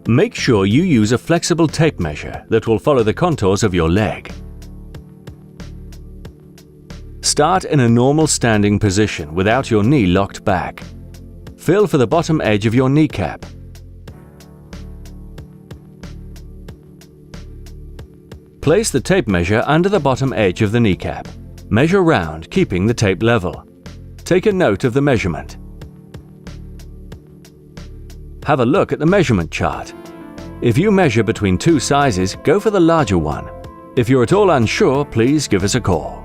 Make sure you use a flexible tape measure that will follow the contours of your leg. Start in a normal standing position without your knee locked back. Feel for the bottom edge of your kneecap. Place the tape measure under the bottom edge of the kneecap. Measure round, keeping the tape level. Take a note of the measurement. Have a look at the measurement chart. If you measure between two sizes, go for the larger one. If you're at all unsure, please give us a call.